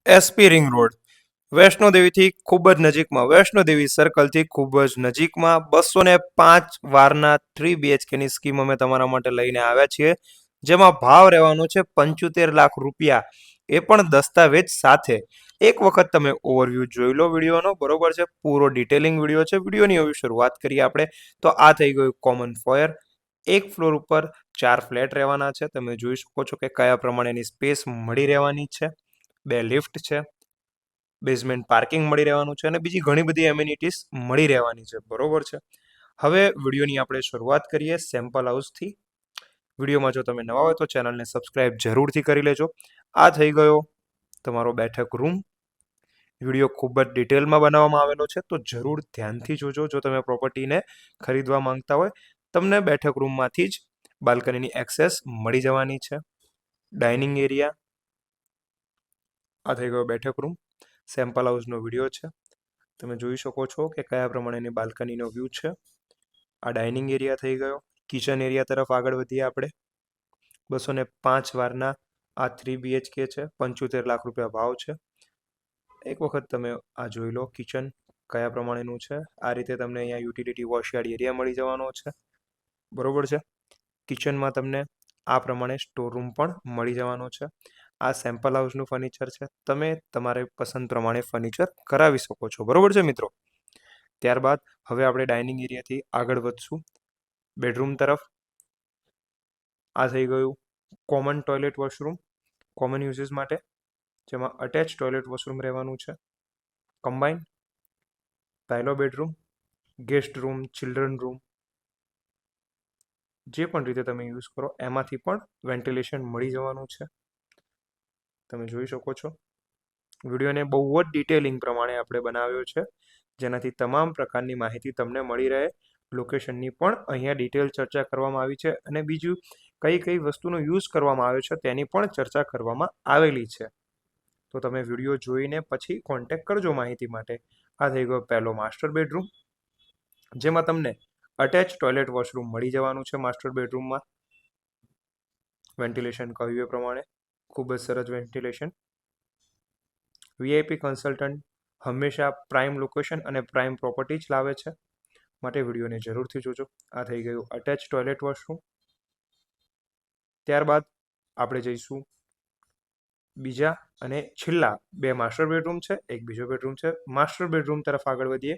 SP ring road વૈષ્ણોદેવીથી ખૂબ જ નજીકમાં, વૈષ્ણોદેવી સર્કલથી ખૂબ જ નજીકમાં 205 વારના 3 BHKની સ્કીમ અમે તમારા માટે લઈને આવ્યા છીએ, જેમાં ભાવ રહેવાનો છે 75 લાખ રૂપિયા, એ પણ દસ્તાવેજ સાથે. એક વખત તમે ઓવરવ્યૂ જોઈ લો વિડીયોનો, બરોબર છે, પૂરો ડિટેલિંગ વિડીયો છે. વિડીયોની હવે શરૂઆત કરીએ આપણે. તો આ થઈ ગયું કોમન ફોયર. એક ફ્લોર ઉપર 4 ફ્લેટ રહેવાના છે. તમે જોઈ શકો છો કે કયા પ્રમાણેની સ્પેસ મળી રહેવાની છે. 2 લિફ્ટ છે, બેઝમેન્ટ પાર્કિંગ મળી રહેવાનું છે અને બીજી ઘણી બધી એમ્યુનિટીઝ મળી રહેવાની છે, બરોબર છે. હવે વિડીયોની આપણે શરૂઆત કરીએ સેમ્પલ હાઉસથી. વિડીયોમાં જો તમે નવા હોય તો ચેનલને સબસ્ક્રાઇબ જરૂરથી કરી લેજો. આ થઈ ગયો તમારો બેઠક રૂમ. વિડીયો ખૂબ જ ડિટેલમાં બનાવવામાં આવેલો છે, તો જરૂર ધ્યાનથી જોજો. જો તમે પ્રોપર્ટીને ખરીદવા માંગતા હોય, તમને બેઠક રૂમમાંથી જ બાલ્કનીની એક્સેસ મળી જવાની છે. ડાઇનિંગ એરિયા, આ થઈ ગયો બેઠક રૂમ. સેમ્પલ હાઉસનો વિડીયો છે. તમે જોઈ શકો છો કે કયા પ્રમાણેની બાલ્કનીનો વ્યૂ છે. આ ડાઇનિંગ એરિયા થઈ ગયો. કિચન એરિયા તરફ આગળ વધીએ આપણે. 205 વારના આ 3 BHK છે. 75 લાખ રૂપિયા ભાવ છે. એક વખત તમે આ જોઈ લો કિચન કયા પ્રમાણેનું છે. આ રીતે તમને અહીંયા યુટિલિટી વોશયાર્ડ એરિયા મળી જવાનો છે, બરોબર છે. કિચનમાં તમને આ પ્રમાણે સ્ટોર રૂમ પણ મળી જવાનો છે. આ સેમ્પલ હાઉસનું ફર્નિચર છે. તમે તમારે પસંદ પ્રમાણે ફર્નિચર કરાવી શકો છો, બરોબર છે મિત્રો. ત્યારબાદ હવે આપણે ડાઇનિંગ એરિયાથી આગળ વધશું બેડરૂમ તરફ. આ થઈ ગયું common toilet washroom, common uses માટે, જેમાં અટેચ ટોયલેટ વોશરૂમ રહેવાનું છે. કમ્બાઇન પહેલો bedroom, guest room, children room, જે પણ રીતે તમે યુઝ કરો એમાંથી પણ વેન્ટિલેશન મળી જવાનું છે. તમે જોઈ શકો છો વિડીયોને બહુ જ ડિટેલિંગ પ્રમાણે આપણે બનાવ્યો છે, જેનાથી તમામ પ્રકારની માહિતી તમને મળી રહે. લોકેશનની પણ અહીંયા ડિટેલ ચર્ચા કરવામાં આવી છે અને બીજું કઈ કઈ વસ્તુનો યુઝ કરવામાં આવ્યો છે તેની પણ ચર્ચા કરવામાં આવેલી છે. તો તમે વિડીયો જોઈને પછી કોન્ટેક્ટ કરજો માહિતી માટે. આ થઈ ગયો પહેલો માસ્ટર બેડરૂમ, જેમાં તમને અટેચ ટોયલેટ વોશરૂમ મળી જવાનું છે. માસ્ટર બેડરૂમમાં વેન્ટિલેશન કહ્યું એ પ્રમાણે ખૂબ જ સરસ વેન્ટિલેશન. વીઆઈપી કન્સલ્ટન્ટ હંમેશા પ્રાઇમ લોકેશન અને પ્રાઇમ પ્રોપર્ટી જ લાવે છે, માટે વિડીયોને જરૂરથી જોજો. આ થઈ ગયું અટેચ ટોયલેટ વોશરૂમ. ત્યારબાદ આપણે જઈશું બીજા અને છેલ્લા 2 માસ્ટર બેડરૂમ છે, એક બીજો બેડરૂમ છે. માસ્ટર બેડરૂમ તરફ આગળ વધીએ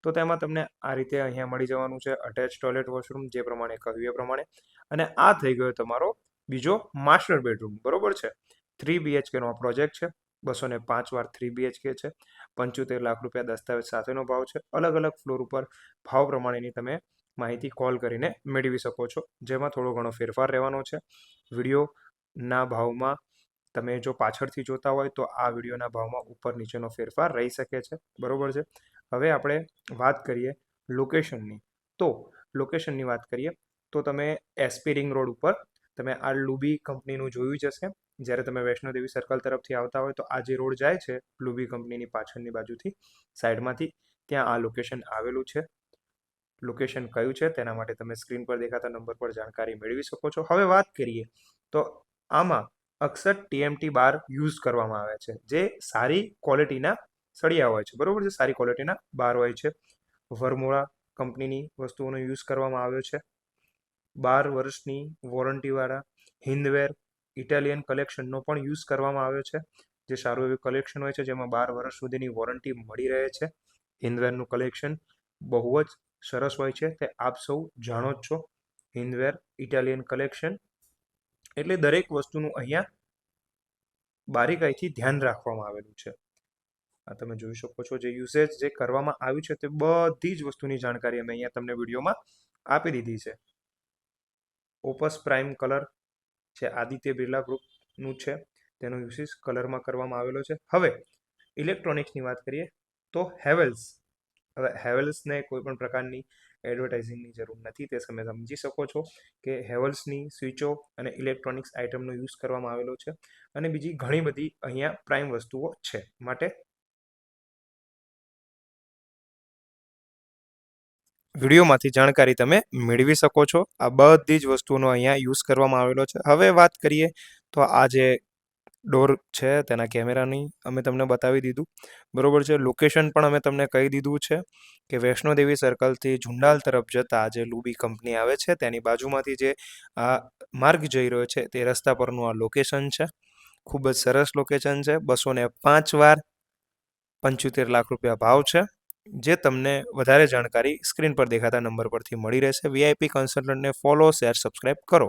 તો તેમાં તમને આ રીતે અહીંયા મળી જવાનું છે અટેચ ટોયલેટ વોશરૂમ, જે પ્રમાણે કહ્યું એ પ્રમાણે. અને આ થઈ ગયો તમારો બીજો માસ્ટર બેડરૂમ, બરોબર છે. 3 BHKનો આ પ્રોજેક્ટ છે. 205 વાર 3 BHK છે. 75 લાખ રૂપિયા દસ્તાવેજ સાથેનો ભાવ છે. અલગ અલગ ફ્લોર ઉપર ભાવ પ્રમાણેની તમે માહિતી કોલ કરીને મેળવી શકો છો, જેમાં થોડો ઘણો ફેરફાર રહેવાનો છે. વિડીયોના ભાવમાં તમે જો પાછળથી જોતા હોય તો આ વિડીયોના ભાવમાં ઉપર નીચેનો ફેરફાર રહી શકે છે, બરોબર છે. હવે આપણે વાત કરીએ લોકેશનની. તો લોકેશનની વાત કરીએ તો તમે એસપી રિંગ રોડ ઉપર તમે આ લુબી કંપનીનું જોયું જ હશે. જ્યારે તમે વૈષ્ણોદેવી સર્કલ તરફથી આવતા હોય તો આ જે રોડ જાય છે લુબી કંપનીની પાછળની બાજુથી સાઈડમાંથી, ત્યાં આ લોકેશન આવેલું છે. લોકેશન કયું છે તેના માટે તમે સ્ક્રીન પર દેખાતા નંબર પર જાણકારી મેળવી શકો છો. હવે વાત કરીએ તો આમાં અક્ષર TMT બાર યુઝ કરવામાં આવે છે, જે સારી ક્વોલિટીના સળિયા હોય છે, બરોબર છે. સારી ક્વોલિટીના બાર હોય છે. વરમોળા કંપનીની વસ્તુઓનો યુઝ કરવામાં આવ્યો છે. 12 વર્ષની વોરંટીવાળા હિન્દવેર ઇટાલિયન કલેક્શનનો પણ યુઝ કરવામાં આવ્યો છે, જે સારું એવું કલેક્શન હોય છે, જેમાં 12 વર્ષ સુધીની વોરંટી મળી રહે છે. હિન્દવેરનું કલેક્શન બહુ જ સરસ હોય છે, તે આપ સૌ જાણો જ છો. હિન્દવેર ઇટાલિયન કલેક્શન એટલે દરેક વસ્તુનું અહીંયા બારીકાઈથી ધ્યાન રાખવામાં આવેલું છે. આ તમે જોઈ શકો છો જે યુસેજ જે કરવામાં આવ્યું છે તે બધી જ વસ્તુની જાણકારી અમે અહીંયા તમને વિડીયોમાં આપી દીધી છે. ઓપસ પ્રાઇમ કલર છે, આદિત્ય બિરલા ગ્રુપનું છે, તેનો યુસીસ કલરમાં કરવામાં આવેલો છે. હવે ઇલેક્ટ્રોનિક્સની વાત કરીએ તો હેવેલ્સ. હવે હેવેલ્સને કોઈ પણ પ્રકારની એડવર્ટાઇઝિંગની જરૂર નથી, તે તમે સમજી શકો છો કે હેવલ્સની સ્વિચો અને ઇલેક્ટ્રોનિક્સ આઇટમનો યુઝ કરવામાં આવેલો છે અને બીજી ઘણી બધી અહીંયા પ્રાઇમ વસ્તુઓ છે, માટે વિડીયોમાંથી જાણકારી તમે મેળવી શકો છો. આ બધી જ વસ્તુઓનો અહીંયા યુઝ કરવામાં આવેલો છે. હવે વાત કરીએ તો આ જે ડોર છે તેના કેમેરાની અમે તમને બતાવી દીધું, બરોબર છે. લોકેશન પણ અમે તમને કહી દીધું છે કે વૈષ્ણોદેવી સર્કલથી ઝુંડાલ તરફ જતા જે લુબી કંપની આવે છે તેની બાજુમાંથી જે આ માર્ગ જઈ રહ્યો છે તે રસ્તા પરનું આ લોકેશન છે. ખૂબ જ સરસ લોકેશન છે. 205 વાર 75 લાખ રૂપિયા ભાવ છે, જે તમને વધારે જાણકારી સ્ક્રીન પર દેખાતા નંબર પરથી મળી રહેશે. VIP કન્સલ્ટન્ટને ફોલો, શેર, સબસ્ક્રાઇબ કરો.